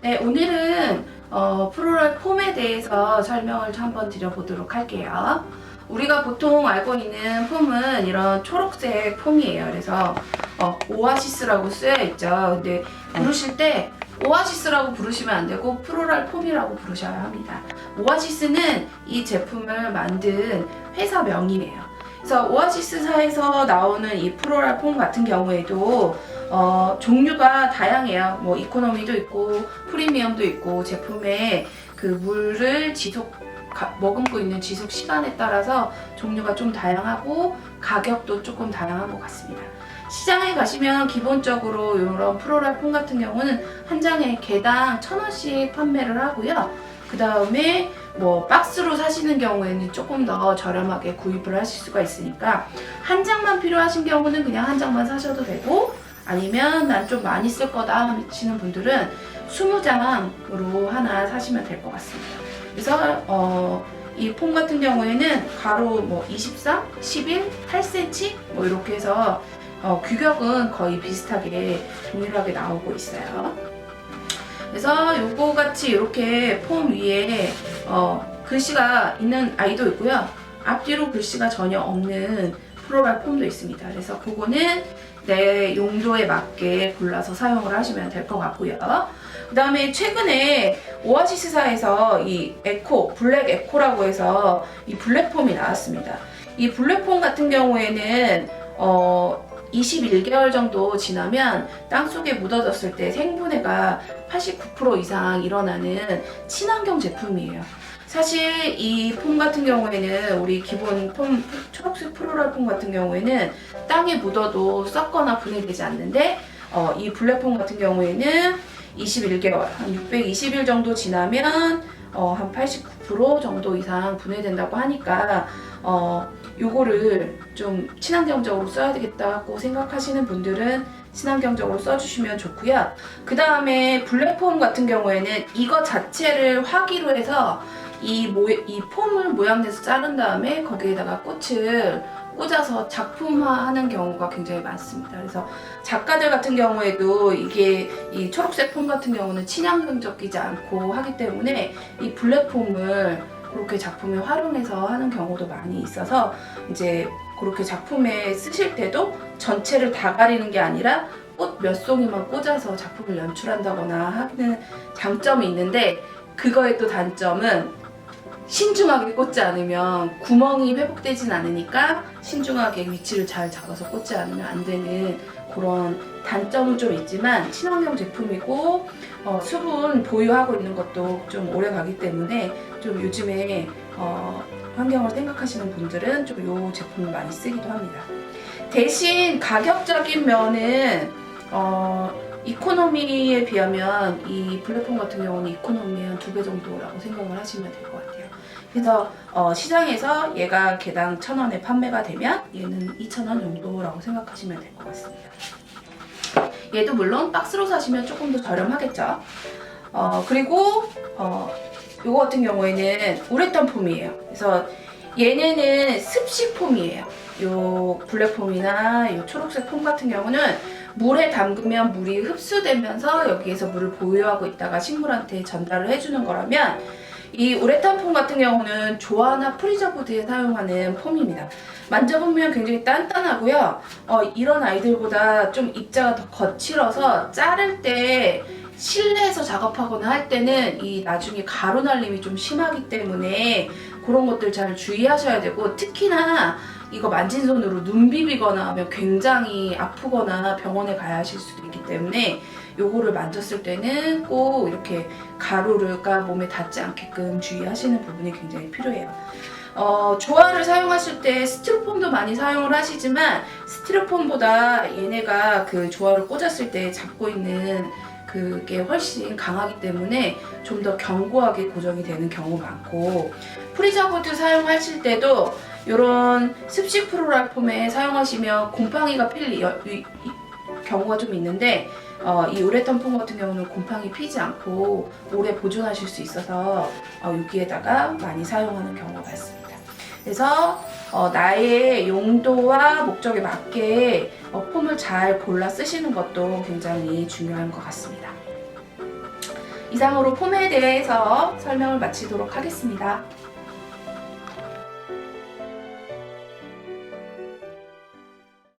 네, 오늘은 프로랄 폼에 대해서 설명을 한번 드려보도록 할게요. 우리가 보통 알고 있는 폼은 이런 초록색 폼이에요. 그래서 오아시스라고 쓰여 있죠. 근데 부르실 때 오아시스라고 부르시면 안 되고 프로랄 폼이라고 부르셔야 합니다. 오아시스는 이 제품을 만든 회사 명이에요. 그래서 오아시스사에서 나오는 이 프로랄 폼 같은 경우에도 종류가 다양해요. 뭐 이코노미도 있고 프리미엄도 있고 제품에 그 물을 머금고 있는 지속 시간에 따라서 종류가 좀 다양하고 가격도 조금 다양한 것 같습니다. 시장에 가시면 기본적으로 이런 프로랄 폼 같은 경우는 한 장에 개당 1,000원씩 판매를 하고요. 그 다음에 뭐 박스로 사시는 경우에는 조금 더 저렴하게 구입을 하실 수가 있으니까 한 장만 필요하신 경우는 그냥 한 장만 사셔도 되고, 아니면 난 좀 많이 쓸 거다 하시는 분들은 20장으로 하나 사시면 될 것 같습니다. 그래서 이 폼 같은 경우에는 가로 뭐 23, 11, 8cm 뭐 이렇게 해서 규격은 거의 비슷하게 동일하게 나오고 있어요. 그래서 요거 같이 이렇게 폼 위에 글씨가 있는 아이도 있고요. 앞뒤로 글씨가 전혀 없는 프로랄 폼도 있습니다. 그래서 그거는 내 용도에 맞게 골라서 사용을 하시면 될 것 같고요. 그 다음에 최근에 오아시스사에서 이 에코, 블랙 에코라고 해서 이 블랙폼이 나왔습니다. 이 블랙폼 같은 경우에는 21개월 정도 지나면 땅속에 묻어졌을 때 생분해가 89% 이상 일어나는 친환경 제품이에요. 사실 이 폼 같은 경우에는 우리 기본 폼, 초록색 프로랄 폼 같은 경우에는 땅에 묻어도 썩거나 분해되지 않는데 이 블랙폼 같은 경우에는 21개월, 한 620일 정도 지나면 한 89% 정도 이상 분해된다고 하니까 요거를 좀 친환경적으로 써야 되겠다고 생각하시는 분들은 친환경적으로 써주시면 좋고요. 그 다음에 블랙폼 같은 경우에는 이거 자체를 화기로 해서 이 폼을 모양내서 자른 다음에 거기에다가 꽃을 꽂아서 작품화하는 경우가 굉장히 많습니다. 그래서 작가들 같은 경우에도 이게 이 초록색 폼 같은 경우는 친환경적이지 않고 하기 때문에 이 블랙폼을 그렇게 작품에 활용해서 하는 경우도 많이 있어서 이제 그렇게 작품에 쓰실 때도 전체를 다 가리는 게 아니라 꽃 몇 송이만 꽂아서 작품을 연출한다거나 하는 장점이 있는데, 그거의 또 단점은 신중하게 꽂지 않으면 구멍이 회복되진 않으니까 신중하게 위치를 잘 잡아서 꽂지 않으면 안 되는 그런 단점은 좀 있지만, 친환경 제품이고 수분 보유하고 있는 것도 좀 오래 가기 때문에 좀 요즘에 환경을 생각하시는 분들은 좀 이 제품을 많이 쓰기도 합니다. 대신 가격적인 면은 이코노미에 비하면 이 블랙폼 같은 경우는 이코노미의 한 2배 정도라고 생각을 하시면 될 것 같아요. 그래서 시장에서 얘가 개당 1,000원에 판매가 되면 얘는 2,000원 정도라고 생각하시면 될 것 같습니다. 얘도 물론 박스로 사시면 조금 더 저렴하겠죠. 그리고 이거 같은 경우에는 우레탄 폼이에요. 그래서 얘네는 습식 폼이에요. 요 블랙폼이나 요 초록색 폼 같은 경우는 물에 담그면 물이 흡수되면서 여기에서 물을 보유하고 있다가 식물한테 전달을 해주는 거라면, 이 우레탄 폼 같은 경우는 조화나 프리저보드에 사용하는 폼입니다. 만져보면 굉장히 단단하고요. 이런 아이들보다 좀 입자가 더 거칠어서 자를 때 실내에서 작업하거나 할 때는 이 나중에 가루 날림이 좀 심하기 때문에 그런 것들 잘 주의하셔야 되고, 특히나 이거 만진 손으로 눈 비비거나 하면 굉장히 아프거나 병원에 가야 하실 수도 있기 때문에 요거를 만졌을 때는 꼭 이렇게 가루가 몸에 닿지 않게끔 주의하시는 부분이 굉장히 필요해요. 조화를 사용하실 때 스티로폼도 많이 사용을 하시지만, 스티로폼보다 얘네가 그 조화를 꽂았을 때 잡고 있는 그게 훨씬 강하기 때문에 좀 더 견고하게 고정이 되는 경우가 많고, 프리저보드 사용하실 때도 이런 습식 프로랄 폼에 사용하시면 곰팡이가 필 경우가 좀 있는데, 이 우레탄 폼 같은 경우는 곰팡이 피지 않고 오래 보존하실 수 있어서 여기에다가 많이 사용하는 경우가 많습니다. 그래서 나의 용도와 목적에 맞게 폼을 잘 골라 쓰시는 것도 굉장히 중요한 것 같습니다. 이상으로 폼에 대해서 설명을 마치도록 하겠습니다.